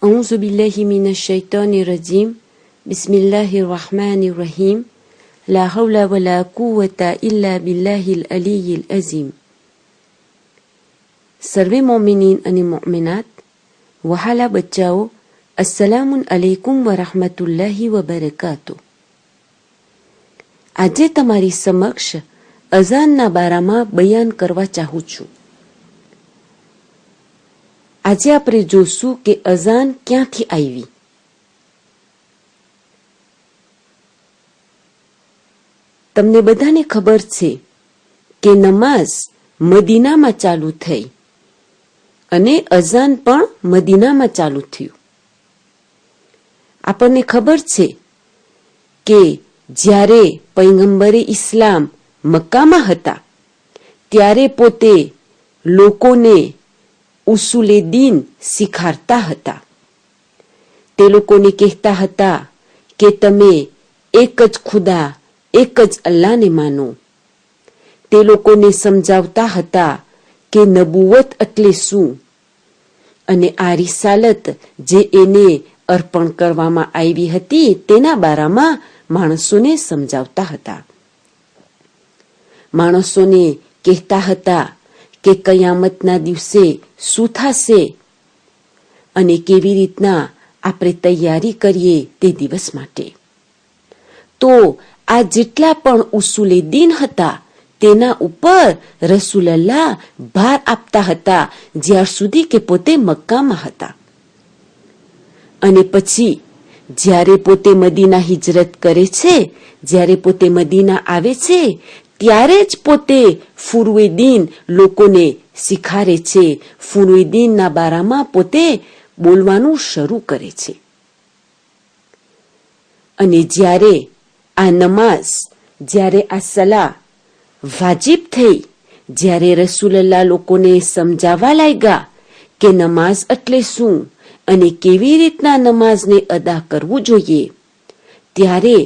أعوذ بالله من الشيطان الرجيم بسم الله الرحمن الرحيم لا حول ولا قوة إلا بالله العلي العظيم. સર્વે મોમિનીન અને મોમિનાત વહાલા બચ્ચાઓ, અસ્સલામુ અલૈકુમ વરહમતુલ્લાહી વબરકાતુ. આજે તમારી સમક્ષ અઝાનના બારામાં બયાન કરવા ચાહું છું. આજે આપણે જોશું કે અઝાન ક્યાંથી આવી. તમને બધાને ખબર છે કે નમાઝ મદીનામાં ચાલુ થઈ અને અઝાન પણ મદીનામાં ચાલુ થયું. આપણને ખબર છે કે જ્યારે પૈગંબરે ઇસ્લામ મક્કામાં હતા ત્યારે પોતે લોકોને ઉસુલે દીન શીખાડતા હતા. તે લોકોને કહેતા હતા કે તમે એક જ ખુદા, એક જ અલ્લાહને માનો. તે લોકોને સમજાવતા હતા કે નબુવત એટલે શું અને આ રિસાલત જે એને અર્પણ કરવામાં આવી હતી તેના બારામાં માણસોને સમજાવતા હતા. માણસોને કહેતા હતા કે કયામતના દિવસે શું થશે અને કેવી રીતના આપણે તૈયારી કરીએ તે દિવસ માટે. તો આ જેટલા પણ ઉસુલે દીન હતા તેના ઉપર રસૂલલ્લાહ ભાર આપતા હતા જ્યાર સુધી કે પોતે મક્કામાં હતા. અને પછી જ્યારે પોતે મદીના હિજરત કરે છે, જ્યારે પોતે મદીના આવે છે ત્યારે જ પોતે ફુરુએ દીન લોકોને શીખારે છે. ફુરુએ દીનના બારામાં પોતે બોલવાનું શરૂ કરે છે. અને જ્યારે આ નમાઝ, જ્યારે આ સલા વાજિબ થઈ, જ્યારે રસૂલલ્લાહ લોકોને સમજાવવા લાગ્યા કે નમાઝ એટલે શું અને કેવી રીતના નમાઝને અદા કરવું જોઈએ, ત્યારે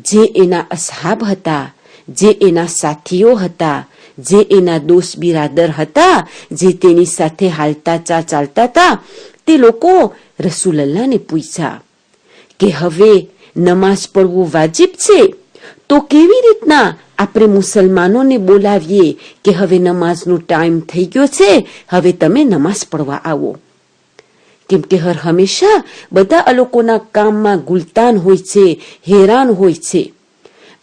જે એના અસહાબ હતા, જે એના સાથીઓ હતા, જે એના દોસ્ત બિરાદર હતા, જે તેની સાથે હાલતા ચાલતા હતા, તે લોકો રસૂલલ્લાહને પૂછ્યા કે હવે નમાઝ પડવું વાજિબ છે તો કેવી રીતના આપણે મુસલમાનોને બોલાવીએ કે હવે નમાઝનો ટાઈમ થઈ ગયો છે, હવે તમે નમાઝ પડવા આવો. કેમ કે હર હંમેશા બધા આ લોકોના કામમાં ગુલતાન હોય છે, હેરાન હોય છે.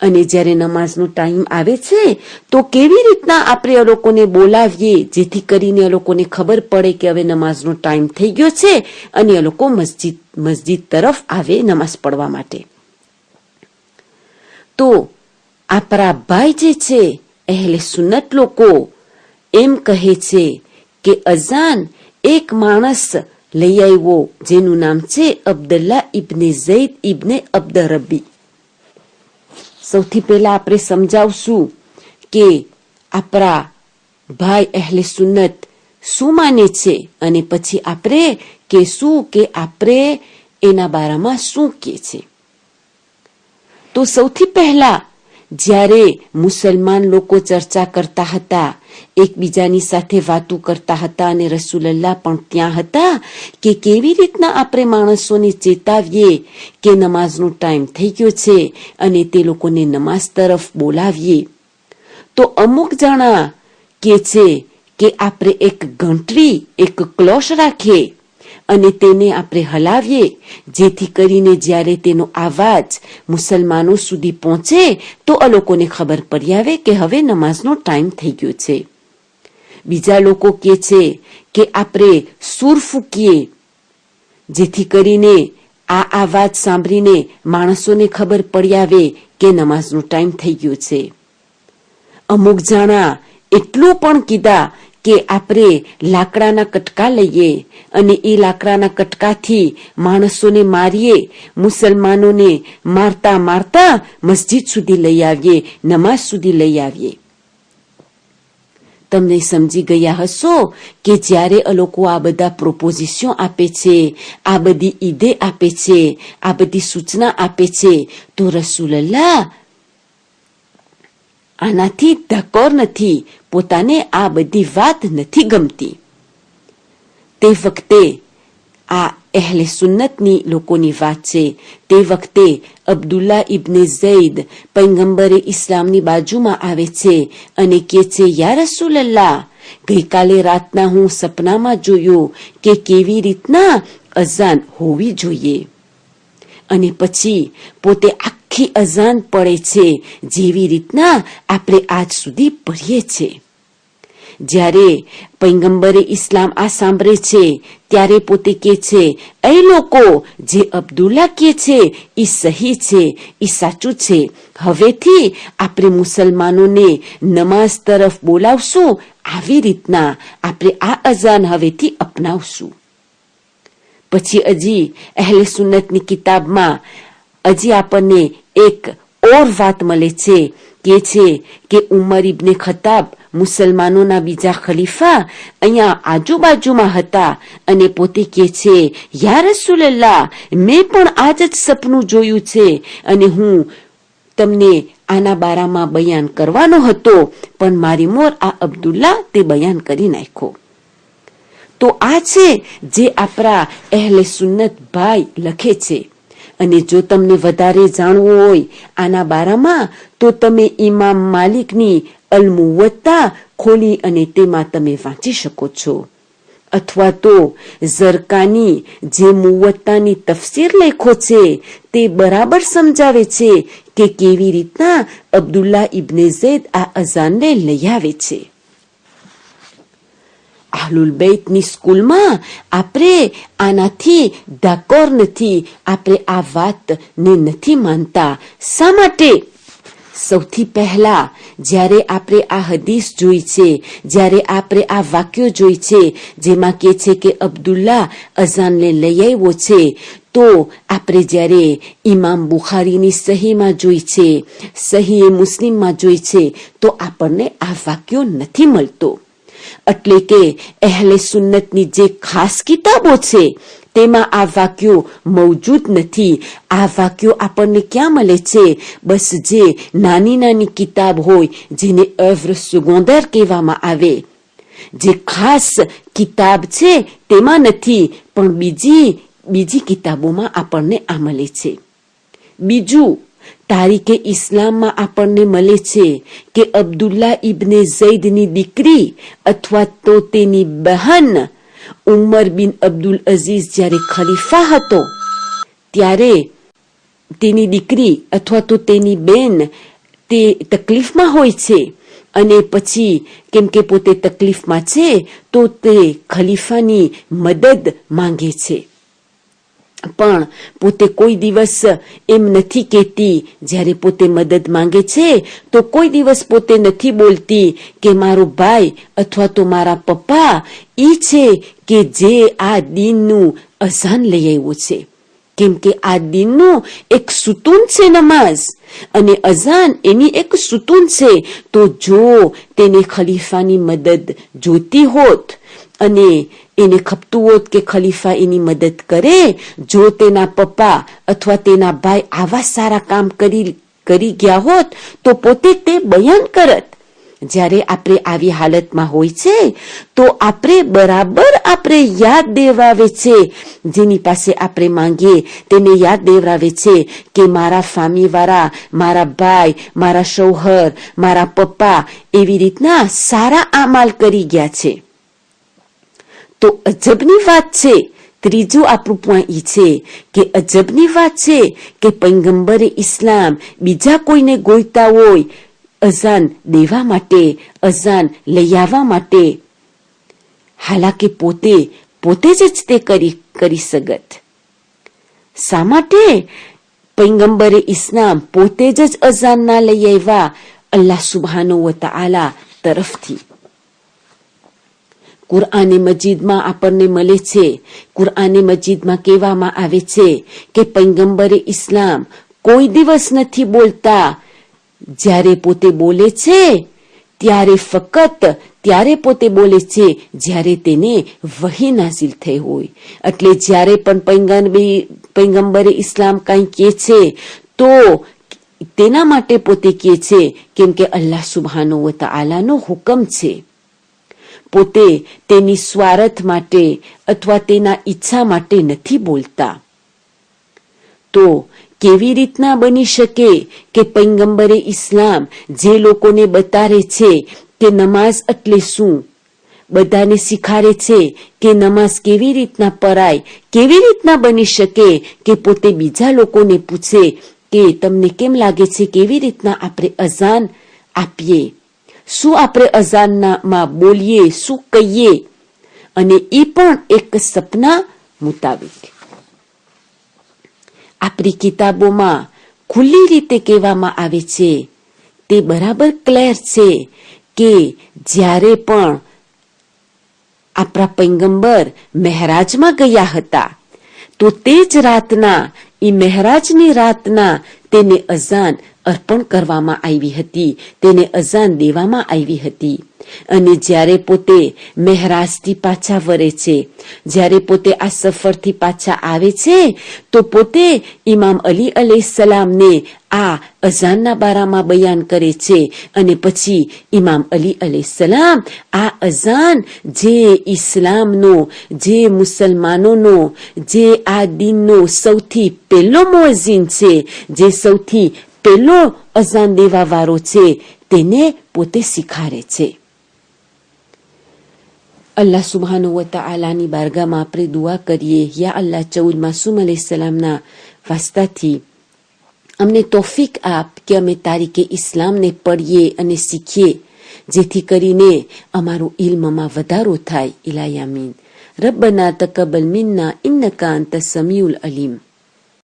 અને જ્યારે નમાઝનો ટાઈમ આવે છે તો કેવી રીતના આપણે આ લોકોને બોલાવીએ જેથી કરીને આ લોકોને ખબર પડે કે હવે નમાઝનો ટાઈમ થઈ ગયો છે અને આ લોકો મસ્જિદ તરફ આવે નમાઝ પડવા માટે. તો આપણા ભાઈ જે છે અહેલે સુન્નત લોકો એમ કહે છે કે અઝાન એક માણસ લઈ આવ્યો જેનું નામ છે અબ્દુલ્લાહ ઇબ્ને ઝૈદ ઇબ્ને અબ્દરબી. સૌથી પહેલા આપણે સમજાવશું કે આપણા ભાઈ અહેલે સુન્નત શું માને છે અને પછી આપણે કહેશું કે આપણે એના બારામાં શું કહે છે. તો સૌથી પહેલા જ્યારે મુસલમાન લોકો ચર્ચા કરતા હતા, એકબીજાની સાથે વાતો કરતા હતા અને રસૂલલ્લાહ પણ ત્યાં હતા કે કેવી રીતના આપણે માણસોને ચેતાવીએ કે નમાઝનો ટાઈમ થઈ ગયો છે અને તે લોકોને નમાઝ તરફ બોલાવીએ. તો અમુક જણા કે છે કે આપણે એક ઘંટડી, એક ક્લોશ રાખીએ અને તેને આપણે હલાવીએ જેથી કરીને જ્યારે તેનો અવાજ મુસલમાનો સુધી પહોંચે તો આ લોકોને ખબર પડી આવે કે હવે નમાઝનો ટાઈમ થઈ ગયો છે. બીજા લોકો કહે છે કે આપણે સૂર ફૂંકીએ જેથી કરીને આ અવાજ સાંભળીને માણસોને ખબર પડી આવે કે નમાઝનો ટાઈમ થઈ ગયો છે. અમુક જણા એટલું પણ કીધા કે આપણે લાકડાના કટકા લઈએ અને એ લાકડાના કટકાથી માણસોને મારીએ, મુસલમાનોને મારતા મારતા મસ્જિદ સુધી લઈ આવીએ, નમાઝ સુધી લઈ આવીએ. તમને સમજી ગયા હશો કે જ્યારે આ લોકો આ બધા પ્રોપોઝિશન આપે છે, આ બધી ઈદે આપે છે, આ બધી સૂચના આપે છે તો રસૂલલ્લાહ આનાથી ધકોર નથી, પોતાને આ બધી વાત નથી ગમતી. તે વખતે આ અહેલે સુન્નતની લોકોની વાત છે. તે વખતે અબ્દુલ્લા ઇબ્ને ઝૈદ પૈગંબરે ઇસ્લામની બાજુમાં આવે છે અને કહે છે, યા રસૂલલ્લાહ, ગઈકાલે રાતના હું સપનામાં જોયું કે કેવી રીતના અઝાન હોવી જોઈએ, અને પછી પોતે આખી અઝાન પડે છે જેવી રીતના આપણે આજ સુધી પઢીએ છીએ. જ્યારે પૈગંબરે ઇસ્લામ આ સાંભળે છે ત્યારે પોતે કહે છે, એ લોકો, જે અબ્દુલ્લા કહે છે એ સહી છે, એ સાચું છે. હવેથી આપણે મુસલમાનોને નમાઝ તરફ બોલાવશું, આવી રીતના આપણે આ અઝાન હવેથી અપનાવશું. પછી હજી અહેલે સુન્નતની કિતાબમાં હજી આપણને એક ઓર વાત મળે છે કે ઉમર ઇબ્ને ખત્તાબ મુસલમાનોના બીજા ખલીફા અહીંયા આજુબાજુમાં હતા અને પોતે કહે છે, યા રસૂલલ્લાહ, મેં પણ આજ જ સપનું જોયું છે અને હું તમને આના બારામાં બયાન કરવાનો હતો, પણ મારી મોર આ અબ્દુલ્લા તે બયાન કરી નાખ્યો. તો આ છે જે આપણા અહેલે સુન્નત ભાઈ લખે છે. અને જો તમને વધારે જાણવું હોય આના બારામાં તો તમે ઇમામ માલિકની અલ મુવત્તા ખોલી અને તેમાં તમે વાંચી શકો છો. અથવા તો ઝરકાની જે મુવત્તાની તફસીર લખ્યો છે તે બરાબર સમજાવે છે કે કેવી રીતના અબ્દુલ્લા ઇબ્ને ઝૈદ આ અઝાનને લઈ આવે છે. અહલુલ બૈતની સ્કૂલમાં આપણે આનાથી દાકોર નથી, આપણે આ વાતને નથી માનતા. શા માટે? સૌથી પહેલા જ્યારે આપણે આ હદીસ જોઈ છે, જ્યારે આપણે આ વાક્યો જોઈ છે જેમાં કહે છે કે અબ્દુલ્લા અઝાનને લઈ આવ્યો છે, તો આપણે જ્યારે ઇમામ બુખારીની સહીમાં જોઈ છે, સહી મુસ્લિમમાં જોઈ છે, તો આપણને આ વાક્યો નથી મળતો. એટલે કે અહેલે સુન્નતની જે ખાસ કિતાબો છે તેમાં આ વાક્યો મૌજૂદ નથી. આ વાક્યો આપણને ક્યાં મળે છે? બસ જે નાની નાની કિતાબ હોય જેને œuvre secondaire કહેવામાં આવે, જે ખાસ કિતાબ છે તેમાં નથી, પણ બીજી કિતાબોમાં આપણને આ મળે છે. બીજું, તારીખે ઇસ્લામમાં આપણને મળે છે કે અબ્દુલ્લા ઇબ્ને ઝૈદની દીકરી અથવા તો તેની બહેન ઉમર બિન અબ્દુલ અઝીઝ જ્યારે ખલીફા હતો ત્યારે તેની દીકરી અથવા તો તેની બેન તે તકલીફમાં હોય છે, અને પછી કેમ કે પોતે તકલીફમાં છે તો તે ખલીફાની મદદ માંગે છે. પણ પોતે કોઈ દિવસ એમ નથી કહેતી, જ્યારે પોતે મદદ માંગે છે તો કોઈ દિવસ પોતે નથી બોલતી કે મારો ભાઈ અથવા તો મારા પપ્પા ઈ છે કે જે આ દીનનું અઝાન લઈ આવ્યું છે. કેમ કે આ દીનનું એક સુતૂન છે નમાઝ, અને અઝાન એની એક સુતૂન છે. તો જો તેને ખલીફાની મદદ જોતી હોત અને એને ખપતું હોત કે ખલીફા એની મદદ કરે, જો તેના પપ્પા અથવા તેના ભાઈ આવા સારા કામ કરી ગયા હોત તો પોતે તે બયાન કરત. જ્યારે આપણે આવી હાલતમાં હોય છે તો આપણે બરાબર આપણે યાદ દેવરાવે છે, જેની પાસે આપણે માંગીએ તેને યાદ દેવરાવે છે કે મારા ફામી વાળા, મારા ભાઈ, મારા શૌહર, મારા પપ્પા એવી રીતના સારા આમાલ કરી ગયા છે. તો અજબની વાત છે. ત્રીજું આપણું પોઈન્ટ ઈ છે કે અજબની વાત છે કે પૈગંબરે ઇસ્લામ બીજા કોઈને ગોઈતા હોય અઝાન દેવા માટે, અઝાન લઈ આવવા માટે, હાલાકી પોતે જ તે કરી શકત. શા માટે? પૈગંબરે ઇસ્લામ પોતે જ અઝાન ના લઈ આવ્યા અલ્લાહ સુબ્હાનહુ વ તઆલા તરફથી. કુરઆને મજીદમાં આપણને મળે છે, કુરઆને મજીદમાં કહેવામાં આવે છે કે પૈગંબરે ઇસ્લામ કોઈ દિવસ નથી બોલતા. જ્યારે પોતે બોલે છે ત્યારે ફક્ત ત્યારે પોતે બોલે છે જ્યારે તેને વહી નાઝિલ થઈ હોય. એટલે જ્યારે પણ પૈગંબરે ઇસ્લામ કંઈ કહે છે તો તેના માટે પોતે કહે છે કેમ કે અલ્લાહ સુબ્હાનહુ વ તઆલાનો હુકમ છે. પોતે તેની સ્વાર્થ માટે અથવા તેના ઈચ્છા માટે નથી બોલતા. તો કેવી રીતના બની શકે કે પૈગંબરે ઇસ્લામ જે લોકોને બતાવે છે કે નમાઝ એટલે શું, બધાને શીખાડે છે કે નમાઝ કેવી રીતના પરાય, કેવી રીતના બની શકે કે પોતે બીજા લોકોને પૂછે કે તમને કેમ લાગે છે કેવી રીતના આપણે અઝાન આપીએ, શું આપણે અઝાનમાં બોલીએ, શું કહીએ, અને એ પણ એક સપના મુતાબિક. આપણી કિતાબોમાં ખુલ્લી રીતે કહેવામાં આવે છે, તે બરાબર ક્લિયર છે કે જ્યારે પણ આપણા પૈગંબર મહેરાજમાં ગયા હતા તો તે જ રાતના, એ મહેરાજની રાતના તેને અઝાન અર્પણ કરવામાં આવી હતી, તેને અઝાન દેવામાં આવી હતી. અને જ્યારે પોતે મહેરાજથી પાછા વળે છે, જ્યારે પોતે આ સફરથી પાછા આવે છે, તો પોતે ઇમામ અલી અલૈહિસ્સલામને આ અઝાનના બારામાં બયાન કરે છે. અને પછી ઇમામ અલી અલૈહિસ્સલામ આ અઝાન જે ઇસ્લામનો, જે મુસલમાનોનો, જે આ દીનનો સૌથી પહેલો મુઅઝ્ઝિન છે, જે સૌથી પહેલો અઝાન દેવા વાળો છે, તેને પોતે શીખાડે છે. અલ્લાહ સુબ્હાનહુ વ તઆલાની બારગામાં આપણે દુઆ કરીએ, યા અલ્લાહ 14 માસૂમ અલૈહિસ્સલામના વાસ્તાથી અમને તૌફીક આપ કે અમે તારીખે ઇસ્લામને પઢીએ અને શીખીએ, જેથી કરીને અમારું ઇલ્મમાં વધારો થાય. ઇલાહી આમીન. રબ્બના તકબ્બલ મિન્ના ઇન્નકા અંતસ સમીઉલ અલીમ.